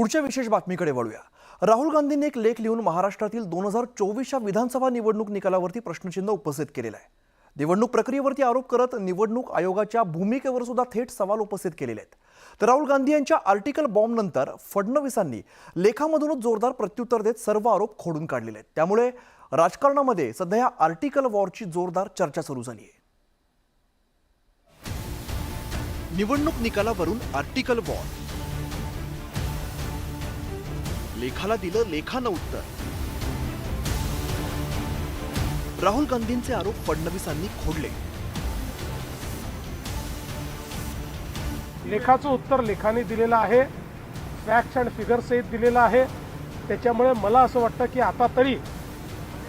पुढच्या विशेष बातमीकडे वळूया। राहुल गांधींनी एक लेख लिहून महाराष्ट्रातील 2024च्या विधानसभा निवडणूक निकालावरती प्रश्नचिन्ह उपस्थित केलेलं आहे। निवडणूक प्रक्रियेवरती आरोप करत निवडणूक आयोगाच्या भूमिकेवर सुद्धा थेट सवाल उपस्थित केलेले आहेत। तर राहुल गांधी यांच्या आर्टिकल बॉम्ब नंतर फडणवीसांनी लेखामधूनच जोरदार प्रत्युत्तर देत सर्व आरोप खोडून काढलेले आहेत। त्यामुळे राजकारणामध्ये सध्या आर्टिकल वॉरची जोरदार चर्चा सुरू झाली आहे। निवडणूक निकालावरून आर्टिकल वॉर, लेखाला दिलं लेखानं उत्तर। राहुल गांधींचे आरोप फडणवीसांनी खोडले। लेखाचं उत्तर लेखाने दिलेलं आहे, फॅक्ट्स अँड फिगर सहित दिलेलं आहे। त्याच्यामुळे मला असं वाटतं की आता तरी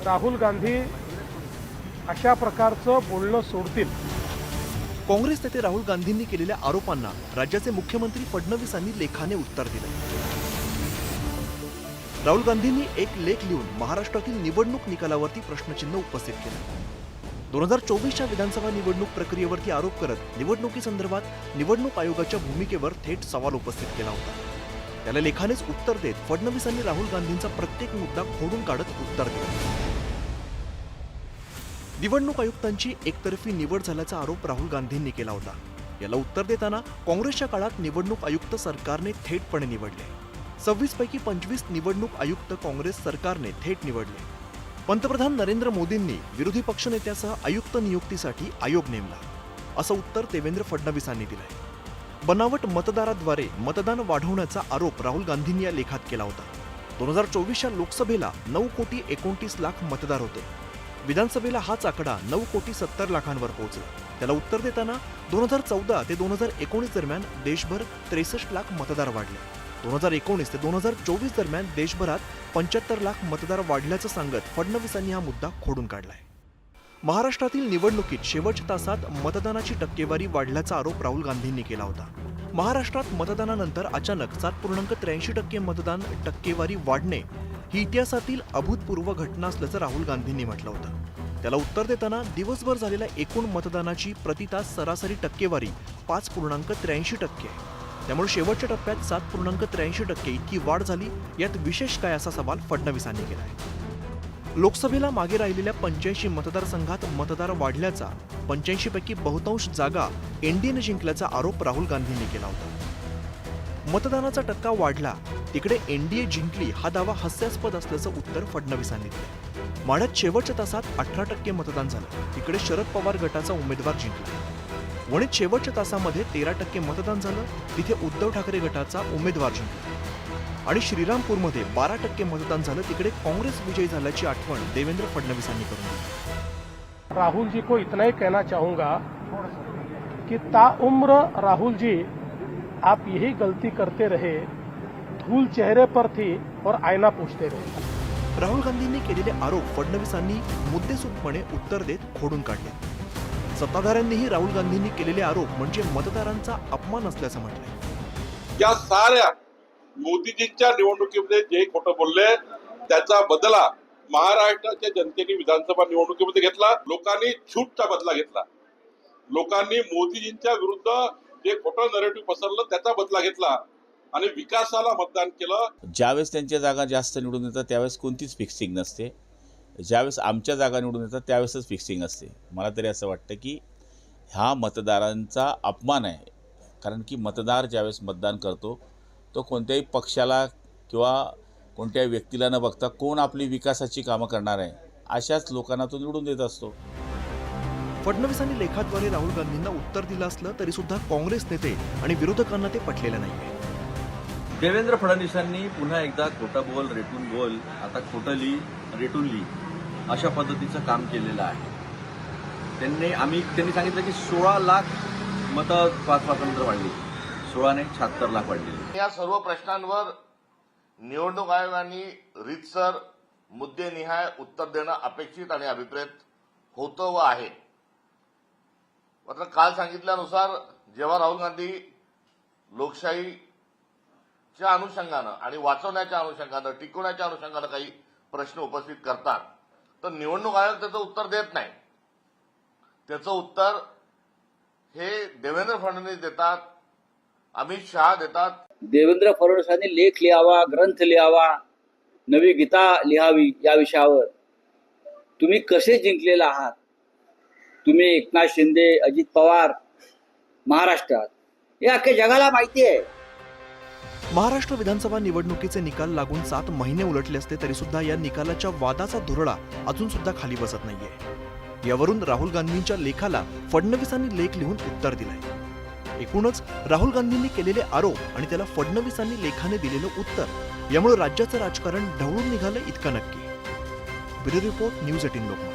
राहुल गांधी अशा प्रकारचं बोलणं सोडतील। काँग्रेस नेते राहुल गांधींनी केलेल्या आरोपांना राज्याचे मुख्यमंत्री फडणवीसांनी लेखाने उत्तर दिले। राहुल गांधींनी एक लेख लिहून महाराष्ट्रातील निवडणूक निकालावरती प्रश्नचिन्ह उपस्थित केलं। 2024च्या विधानसभा निवडणूक प्रक्रियेवरती आरोप करत निवडणुकीसंदर्भात निवडणूक आयोगाच्या भूमिकेवर थेट सवाल उपस्थित केला होता। त्याला लेखानेच उत्तर देत फडणवीसांनी राहुल गांधींचा प्रत्येक मुद्दा खोडून काढत उत्तर दिलं। निवडणूक आयुक्तांची एकतर्फी निवड झाल्याचा आरोप राहुल गांधींनी केला होता। याला उत्तर देताना काँग्रेसच्या काळात निवडणूक आयुक्त सरकारने थेटपणे निवडले। 26 पैकी 25 निवडणूक आयुक्त काँग्रेस सरकारने थेट निवडले। पंतप्रधान नरेंद्र मोदींनी विरोधी पक्षनेत्यासह आयुक्त नियुक्तीसाठी आयोग नेमला, असं उत्तर देवेंद्र फडणवीसांनी दिलंय। बनावट मतदाराद्वारे मतदान वाढवण्याचा आरोप राहुल गांधींनी या लेखात केला होता। 2024च्या लोकसभेला 9,29,00,000 मतदार होते। विधानसभेला हाच आकडा 9,70,00,000 पोहोचला। त्याला उत्तर देताना 2014 ते 2019 दरम्यान देशभर 63,00,000 मतदार वाढले। 2019 ते 2024 दरम्यान देशभरात 75,00,000 मतदार वाढल्याचं सांगत फडणवीसांनी हा मुद्दा खोडून काढलाय। महाराष्ट्रातील निवडणुकीत शेवटच्या तासात मतदानाची टक्केवारी वाढल्याचा आरोप राहुल गांधींनी केला होता। महाराष्ट्रात मतदानानंतर अचानक 7.83% मतदान टक्केवारी वाढणे ही इतिहासातील अभूतपूर्व घटना असल्याचं राहुल गांधींनी म्हटलं होतं। त्याला उत्तर देताना दिवसभर झालेल्या एकूण मतदानाची प्रति तास सरासरी टक्केवारी 5.83% आहे। त्यामुळे शेवटच्या टप्प्यात 7.83% इतकी वाढ झाली, यात विशेष काय असा सवाल फडणवीसांनी केलाय। लोकसभेला मागे राहिलेल्या 85 मतदारसंघात मतदार वाढल्याचा, 85 पैकी बहुतांश जागा एनडीएने जिंकल्याचा आरोप राहुल गांधींनी केला होता। मतदानाचा टक्का वाढला तिकडे एनडीए जिंकली हा दावा हास्यास्पद असल्याचं उत्तर फडणवीसांनी दिलं। माढ्यात शेवटच्या तासात 18% मतदान झालं, तिकडे शरद पवार गटाचा उमेदवार जिंकला। वणीत शेवटच्या तासामध्ये 13% मतदान झालं, तिथे उद्धव ठाकरे गटाचा उमेदवार जिंकला। आणि श्रीरामपूरमध्ये 12% मतदान झालं, तिकडे काँग्रेस विजयी झाल्याची आठवण देवेंद्र फडणवीसांनी करून दिली। राहुल जी को इतना ही कहना चाहूंगा कि ताउम्र राहुल जी आप यही गलती करते रहे, धूल चेहरे पर थी और आईना पूछते रहे। राहुल गांधींनी केलेले आरोप फडणवीसांनी मुद्देसूदपणे उत्तर देत खोडून काढले। सत्ताधाऱ्यांनीही राहुल गांधींनी केलेले आरोप म्हणजे मतदारांचा अपमान असल्याचं म्हटलंय। या साऱ्या मोदीजींच्या निवडणुकीमध्ये जे खोटं बोलले त्याचा बदला महाराष्ट्राच्या जनतेने विधानसभा निवडणुकीमध्ये घेतला। लोकांनी झूटचा बदला घेतला। लोकांनी मोदीजींच्या विरुद्ध जे खोटं नरेटिव्ह पसरलं त्याचा बदला घेतला आणि विकासाला मतदान केलं। ज्यावेळेस त्यांच्या जागा जास्त निवडून येतात त्यावेळेस कोणतीच फिक्सिंग नसते, ज्यावेळेस आमच्या जागा निवडून येतात त्यावेळेसच फिक्सिंग असते। मला तरी असं वाटतं की हा मतदारांचा अपमान आहे, कारण की मतदार ज्यावेळेस मतदान करतो तो कोणत्याही पक्षाला किंवा कोणत्याही व्यक्तीला न बघता कोण आपली विकासाची कामं करणार आहे अशाच लोकांना तो निवडून देत असतो। फडणवीसांनी लेखाद्वारे राहुल गांधींना उत्तर दिलं असलं तरी सुद्धा काँग्रेस नेते आणि विरोधकांना ते पटलेलं नाहीये। देवेंद्र फडणवीसांनी पुन्हा एकदा खोटं बोल रेटून बोल, आता खोटं लिही रेटून लिही अशा पद्धतीचं काम केलेलं आहे। त्यांनी सांगितलं की 16 लाख मतं स्वातंत्र्य वाढली, 16 नाही 76 लाख वाढलेली। या सर्व प्रश्नांवर निवडणूक आयोगाने रीतसर मुद्देनिहाय उत्तर देणं अपेक्षित आणि अभिप्रेत होतं व आहे। मात्र काल सांगितल्यानुसार जेव्हा राहुल गांधी लोकशाहीच्या अनुषंगानं आणि वाचवण्याच्या अनुषंगानं टिकवण्याच्या अनुषंगानं काही प्रश्न उपस्थित करतात तर निवडणूक आयोग त्याचं उत्तर देत नाही। त्याचं उत्तर हे देवेंद्र फडणवीस देतात, अमित शहा देतात। देवेंद्र फडणवीसांनी लेख लिहावा, ग्रंथ लिहावा, नवी गीता लिहावी या विषयावर. तुम्ही कसे जिंकलेला आहात? तुम्ही एकनाथ शिंदे, अजित पवार महाराष्ट्रात, हे अख्ख्या जगाला माहिती आहे. महाराष्ट्र विधानसभा निवडणुकीचे निकाल लागून 7 महिने उलटले असले तरी सुद्धा या निकालाच्या वादाचा धुरळा अजून सुद्धा खाली बसत नाहीये. यावरून राहुल गांधींच्या लेखाला फडणवीसांनी लेख लिहून उत्तर दिलंय. एकूणच राहुल गांधींनी केलेले आरोप आणि त्याला फडणवीसांनी लेखाने दिलेलं उत्तर यामुळे राज्याचं राजकारण ढवळून निघालं इतकं नक्की. Bureau report, news 18 Lokmat.